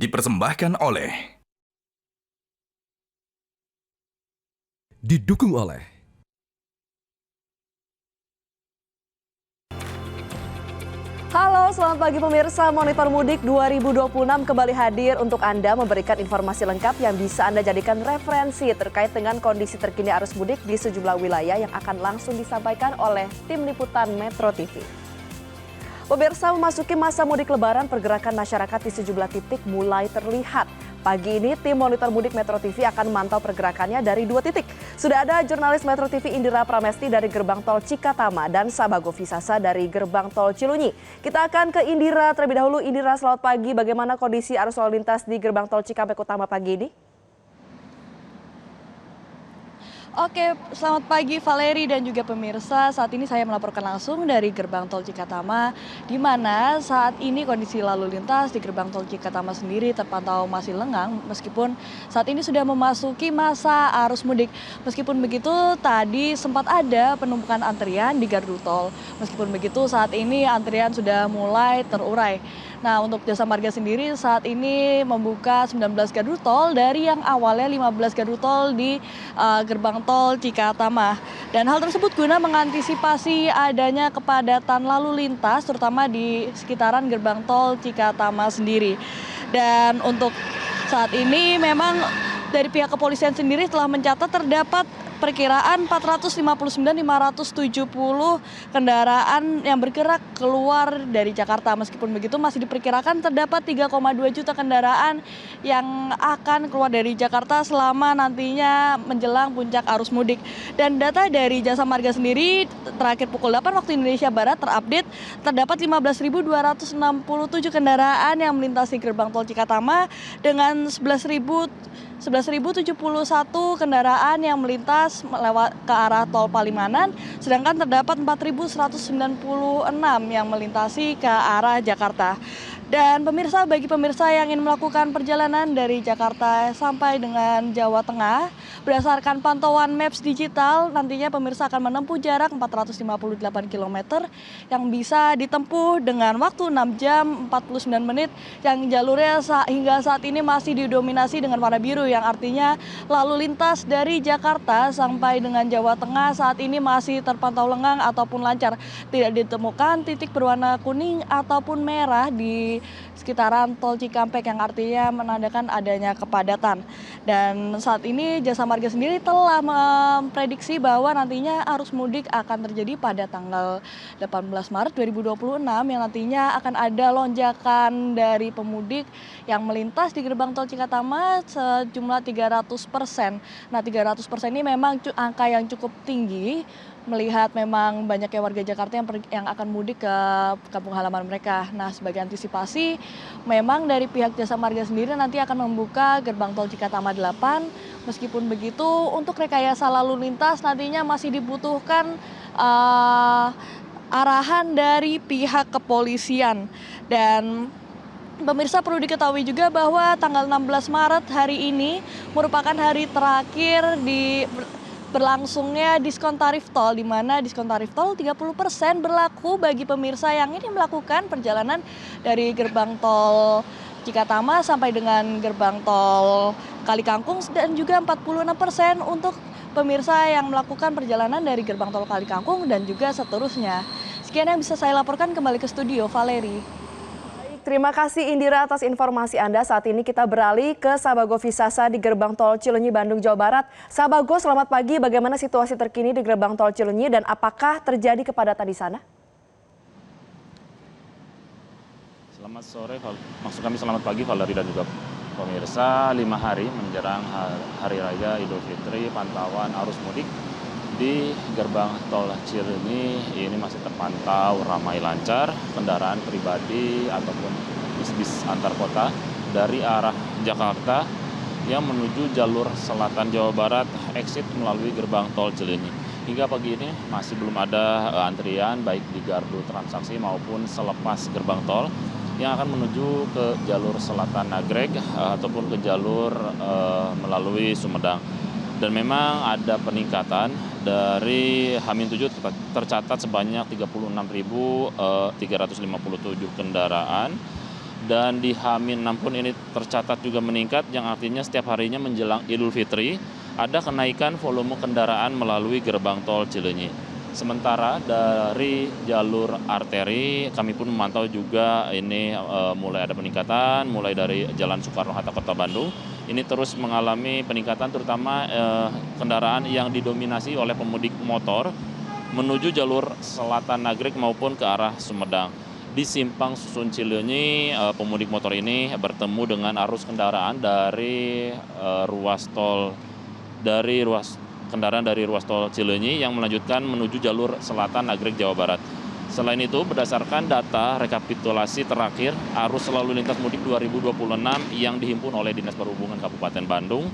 dipersembahkan oleh Didukung oleh Halo, selamat pagi pemirsa. Monitor Mudik 2026 kembali hadir untuk Anda memberikan informasi lengkap yang bisa Anda jadikan referensi terkait dengan kondisi terkini arus mudik di sejumlah wilayah yang akan langsung disampaikan oleh tim liputan Metro TV. Pemirsa, memasuki masa mudik lebaran, pergerakan masyarakat di sejumlah titik mulai terlihat. Pagi ini tim Monitor Mudik Metro TV akan memantau pergerakannya dari 2 titik. Sudah ada jurnalis Metro TV Indira Pramesti dari Gerbang Tol Cikatama dan Sabago Visasa dari Gerbang Tol Cilunyi. Kita akan ke Indira terlebih dahulu. Indira, selamat pagi. Bagaimana kondisi arus lalu lintas di Gerbang Tol Cikampek Utama pagi ini? Oke, selamat pagi Valeri dan juga pemirsa. Saat ini saya melaporkan langsung dari Gerbang Tol Cikatama, di mana saat ini kondisi lalu lintas di Gerbang Tol Cikatama sendiri terpantau masih lengang, meskipun saat ini sudah memasuki masa arus mudik. Meskipun begitu, tadi sempat ada penumpukan antrian di gardu tol. Meskipun begitu, saat ini antrian sudah mulai terurai. Nah, untuk Jasa Marga sendiri saat ini membuka 19 gardu tol dari yang awalnya 15 gardu tol di Gerbang Tol Cikatama. Dan hal tersebut guna mengantisipasi adanya kepadatan lalu lintas terutama di sekitaran Gerbang Tol Cikatama sendiri. Dan untuk saat ini memang dari pihak kepolisian sendiri telah mencatat terdapat perkiraan 459.570 kendaraan yang bergerak keluar dari Jakarta. Meskipun begitu masih diperkirakan terdapat 3,2 juta kendaraan yang akan keluar dari Jakarta selama nantinya menjelang puncak arus mudik. Dan data dari Jasa Marga sendiri terakhir pukul 8 waktu Indonesia Barat terupdate terdapat 15.267 kendaraan yang melintasi Gerbang Tol Cikatama dengan 11.071 kendaraan yang melintas lewat ke arah tol Palimanan, sedangkan terdapat 4.196 yang melintasi ke arah Jakarta. Dan pemirsa, bagi pemirsa yang ingin melakukan perjalanan dari Jakarta sampai dengan Jawa Tengah, berdasarkan pantauan Maps digital, nantinya pemirsa akan menempuh jarak 458 km yang bisa ditempuh dengan waktu 6 jam 49 menit, yang jalurnya hingga saat ini masih didominasi dengan warna biru, yang artinya lalu lintas dari Jakarta sampai dengan Jawa Tengah saat ini masih terpantau lengang ataupun lancar. Tidak ditemukan titik berwarna kuning ataupun merah di sekitaran Tol Cikampek yang artinya menandakan adanya kepadatan. Dan saat ini Jasa Marga sendiri telah memprediksi bahwa nantinya arus mudik akan terjadi pada tanggal 18 Maret 2026 yang nantinya akan ada lonjakan dari pemudik yang melintas di Gerbang Tol Cikatama sejumlah 300%. Nah, 300% ini memang angka yang cukup tinggi, melihat memang banyaknya warga Jakarta yang akan mudik ke kampung halaman mereka. Nah, sebagai antisipasi, memang dari pihak Jasa Marga sendiri nanti akan membuka Gerbang Tol Cikatama 8. Meskipun begitu, untuk rekayasa lalu lintas nantinya masih dibutuhkan arahan dari pihak kepolisian. Dan pemirsa, perlu diketahui juga bahwa tanggal 16 Maret hari ini merupakan hari terakhir di berlangsungnya diskon tarif tol, di mana diskon tarif tol 30% berlaku bagi pemirsa yang ingin melakukan perjalanan dari Gerbang Tol Cikatama sampai dengan Gerbang Tol Kalikangkung, dan juga 46% untuk pemirsa yang melakukan perjalanan dari Gerbang Tol Kalikangkung dan juga seterusnya. Sekian yang bisa saya laporkan, kembali ke studio, Valeri. Terima kasih Indira atas informasi Anda. Saat ini kita beralih ke Sabago Visasa di Gerbang Tol Cilunyi, Bandung, Jawa Barat. Sabago, selamat pagi. Bagaimana situasi terkini di Gerbang Tol Cilunyi dan apakah terjadi kepadatan di sana? Selamat sore, maksud kami selamat pagi Valeri dan juga pemirsa. 5 hari menjelang Hari Raya Idul Fitri, pantauan arus mudik di Gerbang Tol Cilunyi ini masih terpantau ramai lancar. Kendaraan pribadi ataupun bis-bis antar kota dari arah Jakarta yang menuju jalur selatan Jawa Barat exit melalui Gerbang Tol Cilunyi. Hingga pagi ini masih belum ada antrian baik di gardu transaksi maupun selepas gerbang tol yang akan menuju ke jalur selatan Nagreg ataupun ke jalur melalui Sumedang. Dan memang ada peningkatan dari H-7 tercatat sebanyak 36.357 kendaraan dan di H-6 pun ini tercatat juga meningkat, yang artinya setiap harinya menjelang Idul Fitri ada kenaikan volume kendaraan melalui gerbang tol Cileunyi. Sementara dari jalur arteri kami pun memantau juga ini mulai ada peningkatan, mulai dari Jalan Soekarno-Hatta Kota Bandung. Ini terus mengalami peningkatan terutama kendaraan yang didominasi oleh pemudik motor menuju jalur selatan Nagreg maupun ke arah Sumedang. Di simpang Susun Cileunyi, pemudik motor ini bertemu dengan arus kendaraan dari kendaraan dari ruas tol Cileunyi yang melanjutkan menuju jalur selatan Nagreg, Jawa Barat. Selain itu, berdasarkan data rekapitulasi terakhir arus lalu lintas mudik 2026 yang dihimpun oleh Dinas Perhubungan Kabupaten Bandung,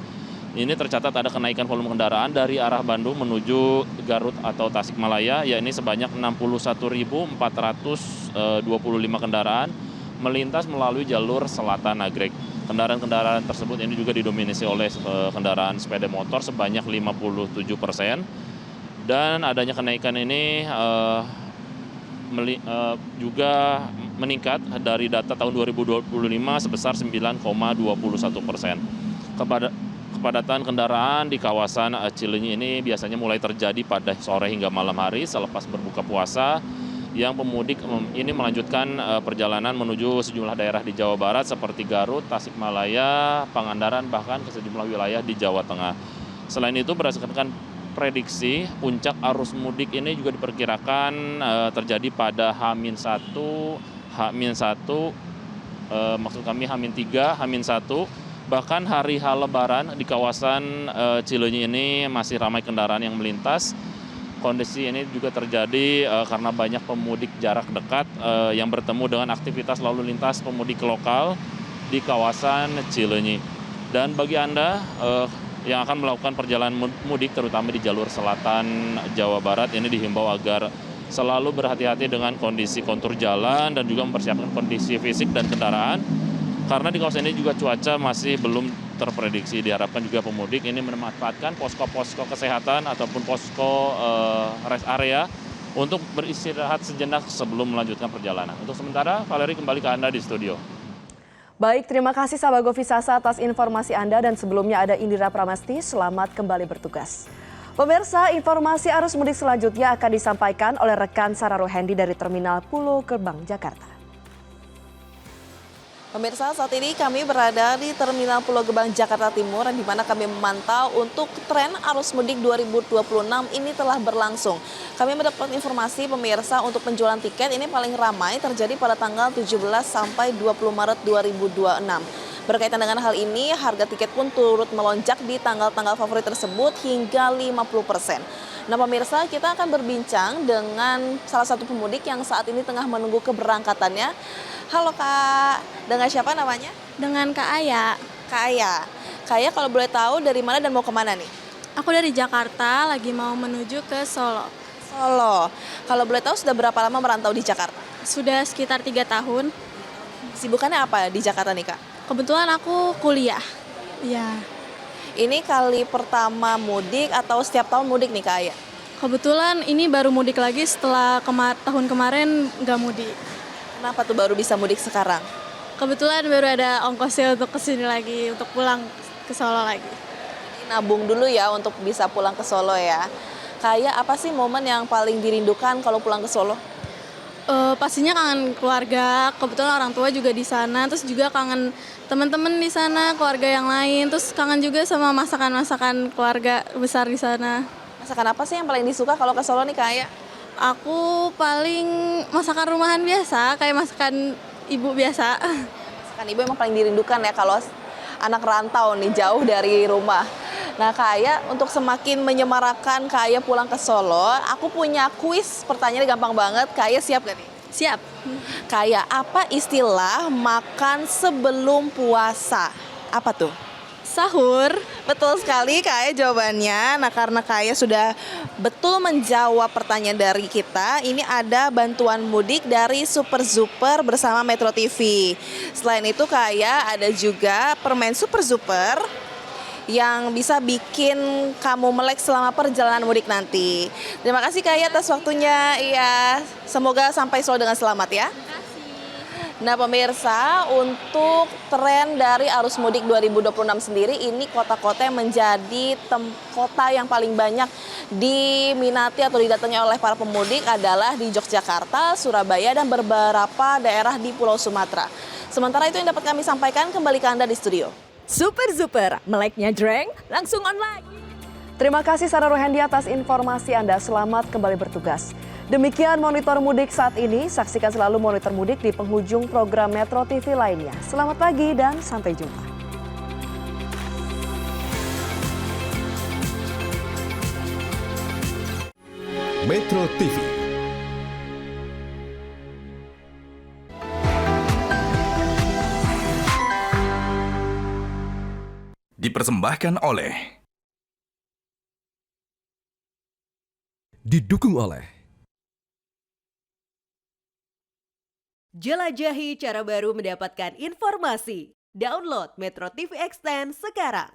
ini tercatat ada kenaikan volume kendaraan dari arah Bandung menuju Garut atau Tasikmalaya, yakni sebanyak 61.425 kendaraan melintas melalui jalur selatan Nagreg. Kendaraan-kendaraan tersebut ini juga didominasi oleh kendaraan sepeda motor sebanyak 57%. Dan adanya kenaikan ini juga meningkat dari data tahun 2025 sebesar 9,21%. Kepadatan kendaraan di kawasan Cileunyi ini biasanya mulai terjadi pada sore hingga malam hari selepas berbuka puasa, yang pemudik ini melanjutkan perjalanan menuju sejumlah daerah di Jawa Barat seperti Garut, Tasikmalaya, Pangandaran, bahkan ke sejumlah wilayah di Jawa Tengah. Selain itu, berdasarkan prediksi, puncak arus mudik ini juga diperkirakan terjadi pada H-1, maksud kami H-3, H-1, bahkan hari H Lebaran di kawasan Cileunyi ini masih ramai kendaraan yang melintas. Kondisi ini juga terjadi karena banyak pemudik jarak dekat yang bertemu dengan aktivitas lalu lintas pemudik lokal di kawasan Cileunyi. Dan bagi Anda yang akan melakukan perjalanan mudik terutama di jalur selatan Jawa Barat, ini dihimbau agar selalu berhati-hati dengan kondisi kontur jalan dan juga mempersiapkan kondisi fisik dan kendaraan. Karena di kawasan ini juga cuaca masih belum terprediksi. Diharapkan juga pemudik ini memanfaatkan posko-posko kesehatan ataupun posko rest area untuk beristirahat sejenak sebelum melanjutkan perjalanan. Untuk sementara, Valeri kembali ke Anda di studio. Baik, terima kasih Sahabat Govisasa atas informasi Anda, dan sebelumnya ada Indira Pramesti, selamat kembali bertugas. Pemirsa, informasi arus mudik selanjutnya akan disampaikan oleh rekan Sarah Rohendi dari Terminal Pulau Gebang, Jakarta. Pemirsa, saat ini kami berada di Terminal Pulau Gebang, Jakarta Timur, di mana kami memantau untuk tren arus mudik 2026 ini telah berlangsung. Kami mendapat informasi pemirsa untuk penjualan tiket ini paling ramai terjadi pada tanggal 17 sampai 20 Maret 2026. Berkaitan dengan hal ini, harga tiket pun turut melonjak di tanggal-tanggal favorit tersebut hingga 50%. Nah pemirsa, kita akan berbincang dengan salah satu pemudik yang saat ini tengah menunggu keberangkatannya. Halo Kak, dengan siapa namanya? Dengan Kak Aya. Kak Aya. Kak Aya, kalau boleh tahu dari mana dan mau kemana nih? Aku dari Jakarta, lagi mau menuju ke Solo. Solo. Kalau boleh tahu sudah berapa lama merantau di Jakarta? Sudah sekitar 3 tahun. Sibukannya apa di Jakarta nih Kak? Kebetulan aku kuliah. Ya. Ini kali pertama mudik atau setiap tahun mudik nih Kak Aya? Kebetulan ini baru mudik lagi setelah tahun kemarin nggak mudik. Kenapa tuh baru bisa mudik sekarang? Kebetulan baru ada ongkosnya untuk kesini lagi, untuk pulang ke Solo lagi. Nabung dulu ya untuk bisa pulang ke Solo ya. Kayak apa sih momen yang paling dirindukan kalau pulang ke Solo? Pastinya kangen keluarga, kebetulan orang tua juga di sana, terus juga kangen teman-teman di sana, keluarga yang lain, terus kangen juga sama masakan-masakan keluarga besar di sana. Masakan apa sih yang paling disuka kalau ke Solo nih Kak Aya? Aku paling masakan rumahan biasa, kayak masakan ibu biasa. Masakan ibu emang paling dirindukan ya kalau anak rantau nih jauh dari rumah. Nah Kak Aya, untuk semakin menyemarakan Kak Aya pulang ke Solo, aku punya kuis, pertanyaannya gampang banget. Kak Aya siap gak nih? Siap. Kak Aya, apa istilah makan sebelum puasa? Apa tuh? Sahur. Betul sekali Kak Aya jawabannya. Nah karena Kak Aya sudah betul menjawab pertanyaan dari kita, ini ada bantuan mudik dari Super Zuper bersama Metro TV. Selain itu Kak Aya ada juga permen Super Zuper yang bisa bikin kamu melek selama perjalanan mudik nanti. Terima kasih Kak Aya atas waktunya. Iya, semoga sampai Solo dengan selamat ya. Nah pemirsa, untuk tren dari arus mudik 2026 sendiri, ini kota-kota yang menjadi kota yang paling banyak diminati atau didatangi oleh para pemudik adalah di Yogyakarta, Surabaya, dan beberapa daerah di Pulau Sumatera. Sementara itu yang dapat kami sampaikan, kembali ke Anda di studio. Super, meleknya Dreng langsung online. Terima kasih Sarah Rohendi atas informasi Anda. Selamat kembali bertugas. Demikian Monitor Mudik saat ini. Saksikan selalu Monitor Mudik di penghujung program Metro TV lainnya. Selamat pagi dan sampai jumpa. Metro TV. Dipersembahkan oleh, didukung oleh Jelajahi cara baru mendapatkan informasi. Download Metro TV Extend sekarang.